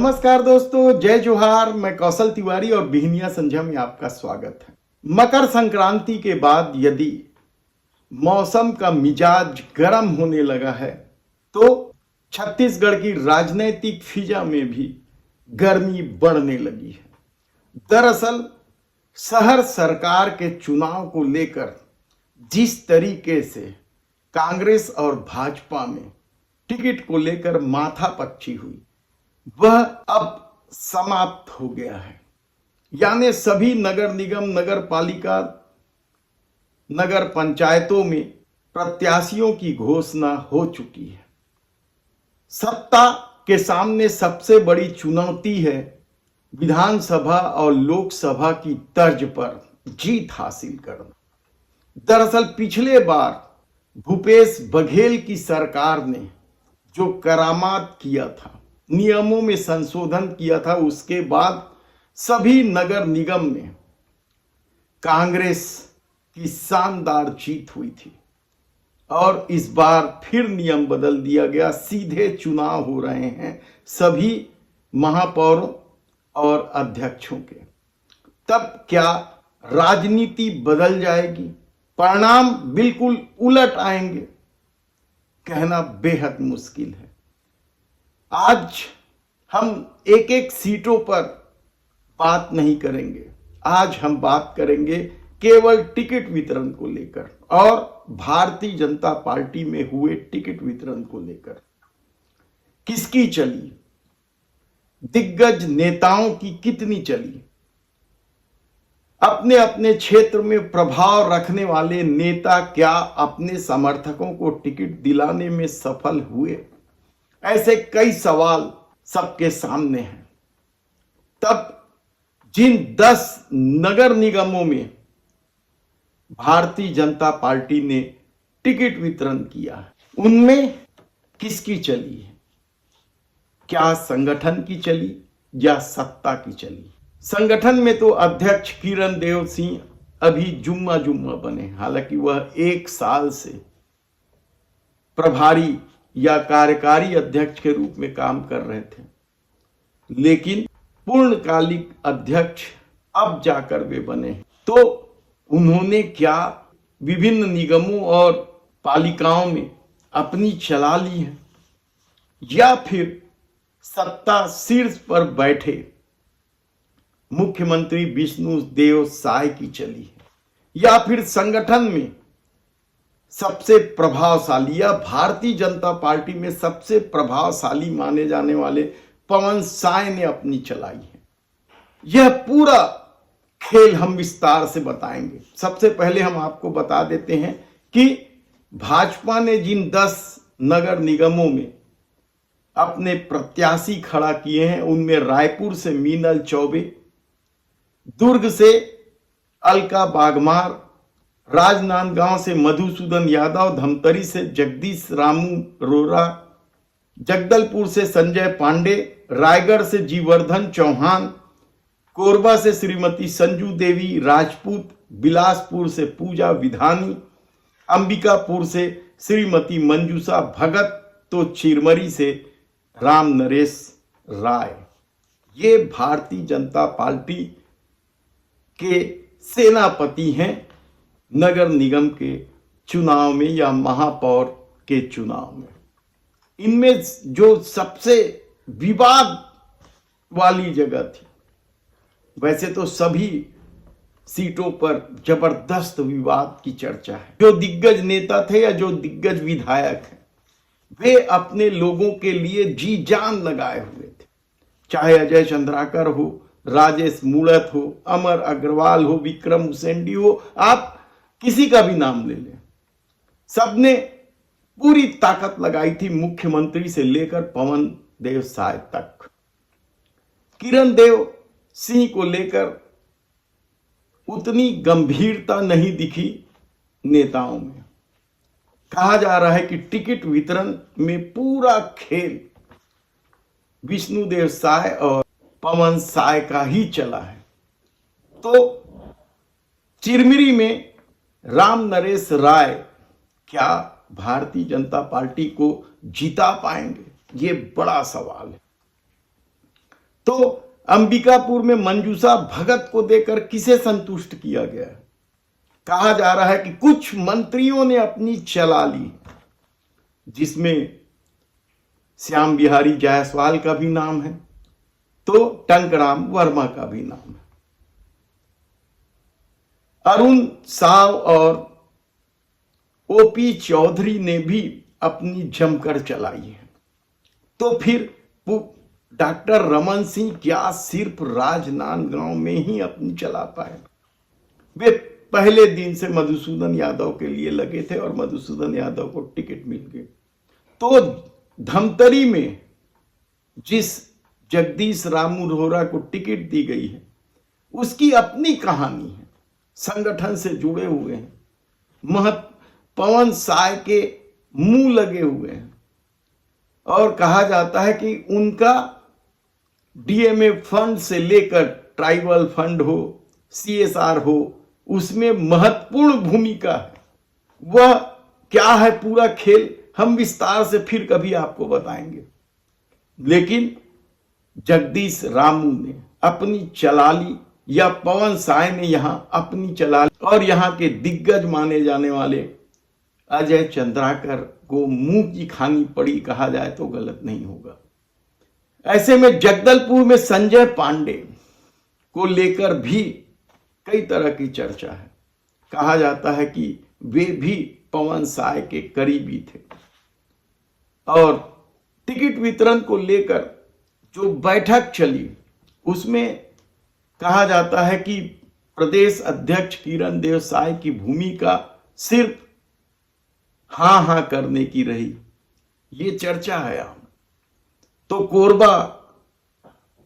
नमस्कार दोस्तों, जय जोहार। मैं कौशल तिवारी और बिहनिया संध्या में आपका स्वागत है। मकर संक्रांति के बाद यदि मौसम का मिजाज गर्म होने लगा है तो छत्तीसगढ़ की राजनीतिक फिजा में भी गर्मी बढ़ने लगी है। दरअसल शहर सरकार के चुनाव को लेकर जिस तरीके से कांग्रेस और भाजपा में टिकट को लेकर माथापच्ची हुई वह अब समाप्त हो गया है। यानी सभी नगर निगम, नगर पालिका, नगर पंचायतों में प्रत्याशियों की घोषणा हो चुकी है। सत्ता के सामने सबसे बड़ी चुनौती है विधानसभा और लोकसभा की तर्ज पर जीत हासिल करना। दरअसल पिछले बार भूपेश बघेल की सरकार ने जो करामात किया था, नियमों में संशोधन किया था, उसके बाद सभी नगर निगम में कांग्रेस की शानदार जीत हुई थी और इस बार फिर नियम बदल दिया गया। सीधे चुनाव हो रहे हैं सभी महापौरों और अध्यक्षों के। तब क्या राजनीति बदल जाएगी? परिणाम बिल्कुल उलट आएंगे? कहना बेहद मुश्किल है। आज हम एक एक सीटों पर बात नहीं करेंगे। आज हम बात करेंगे केवल टिकट वितरण को लेकर और भारतीय जनता पार्टी में हुए टिकट वितरण को लेकर। किसकी चली? दिग्गज नेताओं की कितनी चली? अपने अपने क्षेत्र में प्रभाव रखने वाले नेता क्या अपने समर्थकों को टिकट दिलाने में सफल हुए? ऐसे कई सवाल सबके सामने हैं। तब जिन 10 नगर निगमों में भारतीय जनता पार्टी ने टिकट वितरण किया है उनमें किसकी चली है? क्या संगठन की चली या सत्ता की चली? संगठन में तो अध्यक्ष किरण देव सिंह अभी जुम्मा जुम्मा बने, हालांकि वह 1 साल से प्रभारी या कार्यकारी अध्यक्ष के रूप में काम कर रहे थे, लेकिन पूर्णकालिक अध्यक्ष अब जाकर वे बने। तो उन्होंने क्या विभिन्न निगमों और पालिकाओं में अपनी चला ली है या फिर सत्ता शीर्ष पर बैठे मुख्यमंत्री विष्णुदेव साय की चली है या फिर संगठन में सबसे प्रभावशाली या भारतीय जनता पार्टी में सबसे प्रभावशाली माने जाने वाले पवन साय ने अपनी चलाई है? यह पूरा खेल हम विस्तार से बताएंगे। सबसे पहले हम आपको बता देते हैं कि भाजपा ने जिन 10 नगर निगमों में अपने प्रत्याशी खड़ा किए हैं उनमें रायपुर से मीनल चौबे, दुर्ग से अलका बागमार, राजनांदगांव से मधुसूदन यादव, धमतरी से जगदीश रामू रोरा, जगदलपुर से संजय पांडे, रायगढ़ से जीवर्धन चौहान, कोरबा से श्रीमती संजू देवी राजपूत, बिलासपुर से पूजा विधानी, अंबिकापुर से श्रीमती मंजूषा भगत, तो चिरमरी से राम नरेश राय। ये भारतीय जनता पार्टी के सेनापति हैं नगर निगम के चुनाव में या महापौर के चुनाव में। इनमें जो सबसे विवाद वाली जगह थी, वैसे तो सभी सीटों पर जबरदस्त विवाद की चर्चा है। जो दिग्गज नेता थे या जो दिग्गज विधायक हैं वे अपने लोगों के लिए जी जान लगाए हुए थे। चाहे अजय चंद्राकर हो, राजेश मूणत हो, अमर अग्रवाल हो, विक्रम उसेंडी हो, आप किसी का भी नाम ले लें, सबने पूरी ताकत लगाई थी मुख्यमंत्री से लेकर पवन देव साय तक। किरण देव सिंह को लेकर उतनी गंभीरता नहीं दिखी नेताओं में। कहा जा रहा है कि टिकट वितरण में पूरा खेल विष्णुदेव साय और पवन साय का ही चला है। तो चिरमिरी में राम नरेश राय क्या भारतीय जनता पार्टी को जिता पाएंगे? ये बड़ा सवाल है। तो अंबिकापुर में मंजूषा भगत को देकर किसे संतुष्ट किया गया? कहा जा रहा है कि कुछ मंत्रियों ने अपनी चला ली, जिसमें श्याम बिहारी जायसवाल का भी नाम है, तो टंकराम वर्मा का भी नाम है। अरुण साव और ओपी चौधरी ने भी अपनी जमकर चलाई है। तो फिर डॉक्टर रमन सिंह क्या सिर्फ राजनांदगांव में ही अपनी चला पाए? वे पहले दिन से मधुसूदन यादव के लिए लगे थे और मधुसूदन यादव को टिकट मिल गई। तो धमतरी में जिस जगदीश रामू रोहरा को टिकट दी गई है, उसकी अपनी कहानी है, संगठन से जुड़े हुए हैं, पवन साय के मुंह लगे हुए हैं, और कहा जाता है कि उनका डीएमए फंड से लेकर ट्राइबल फंड हो, सीएसआर हो, उसमें महत्वपूर्ण भूमिका है। वह क्या है पूरा खेल हम विस्तार से फिर कभी आपको बताएंगे। लेकिन जगदीश रामू ने अपनी चला ली, या पवन साय ने यहां अपनी चला ली, और यहां के दिग्गज माने जाने वाले अजय चंद्राकर को मुंह की खानी पड़ी, कहा जाए तो गलत नहीं होगा। ऐसे में जगदलपुर में संजय पांडे को लेकर भी कई तरह की चर्चा है। कहा जाता है कि वे भी पवन साय के करीबी थे, और टिकट वितरण को लेकर जो बैठक चली उसमें कहा जाता है कि प्रदेश अध्यक्ष किरण देवसाय की भूमिका सिर्फ हां हां करने की रही, ये चर्चा है आम। तो कोरबा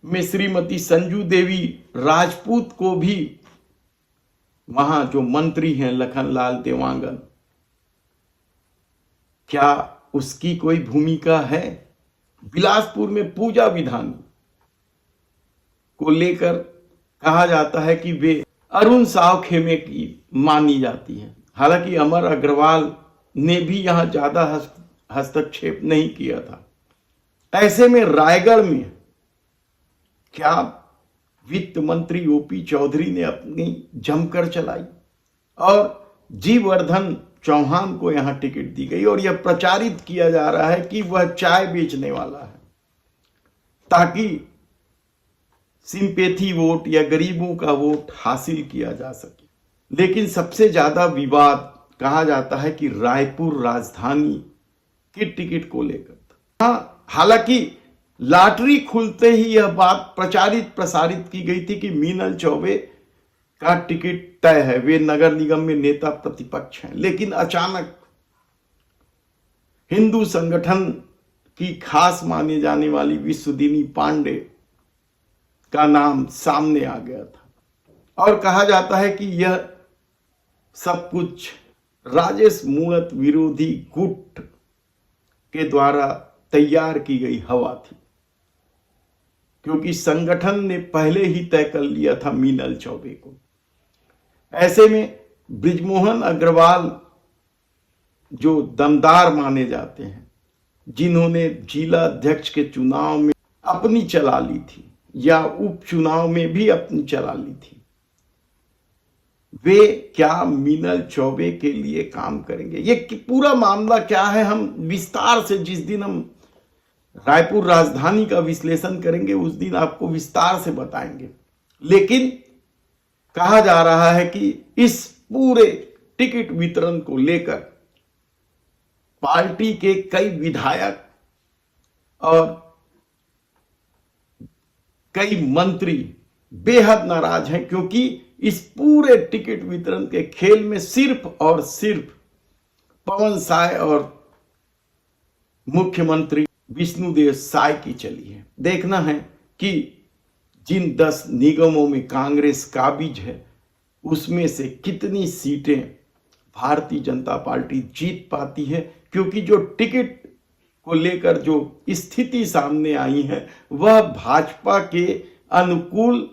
में श्रीमती संजू देवी राजपूत को भी वहां जो मंत्री हैं लखनलाल देवांगन, क्या उसकी कोई भूमिका है? बिलासपुर में पूजा विधानी को लेकर कहा जाता है कि वे अरुण साव खेमे की मानी जाती है। हालांकि अमर अग्रवाल ने भी यहां ज्यादा हस्तक्षेप नहीं किया था। ऐसे में रायगढ़ में क्या वित्त मंत्री ओपी चौधरी ने अपनी जमकर चलाई, और जी वर्धन चौहान को यहां टिकट दी गई, और यह प्रचारित किया जा रहा है कि वह चाय बेचने वाला है, ताकि सिंपैथी वोट या गरीबों का वोट हासिल किया जा सके। लेकिन सबसे ज्यादा विवाद कहा जाता है कि रायपुर राजधानी की टिकट को लेकर था। हालांकि लॉटरी खुलते ही यह बात प्रसारित की गई थी कि मीनल चौबे का टिकट तय है, वे नगर निगम में नेता प्रतिपक्ष हैं। लेकिन अचानक हिंदू संगठन की खास माने जाने वाली विश्वदिनी पांडे का नाम सामने आ गया था, और कहा जाता है कि यह सब कुछ राजेश मूणत विरोधी गुट के द्वारा तैयार की गई हवा थी, क्योंकि संगठन ने पहले ही तय कर लिया था मीनल चौबे को। ऐसे में ब्रिजमोहन अग्रवाल जो दमदार माने जाते हैं, जिन्होंने जिला अध्यक्ष के चुनाव में अपनी चला ली थी या उपचुनाव में भी अपनी चला ली थी, वे क्या मीनल चौबे के लिए काम करेंगे? ये पूरा मामला क्या है हम विस्तार से, जिस दिन हम रायपुर राजधानी का विश्लेषण करेंगे उस दिन आपको विस्तार से बताएंगे। लेकिन कहा जा रहा है कि इस पूरे टिकट वितरण को लेकर पार्टी के कई विधायक और कई मंत्री बेहद नाराज हैं, क्योंकि इस पूरे टिकट वितरण के खेल में सिर्फ और सिर्फ पवन साय और मुख्यमंत्री विष्णुदेव साय की चली है। देखना है कि जिन 10 निगमों में कांग्रेस काबिज है उसमें से कितनी सीटें भारतीय जनता पार्टी जीत पाती है, क्योंकि जो टिकट को लेकर जो स्थिति सामने आई है वह भाजपा के अनुकूल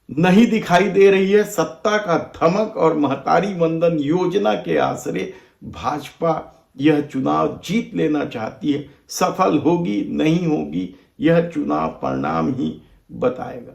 नहीं दिखाई दे रही है। सत्ता का धमक और महतारी वंदन योजना के आसरे भाजपा यह चुनाव जीत लेना चाहती है। सफल होगी नहीं होगी यह चुनाव परिणाम ही बताएगा।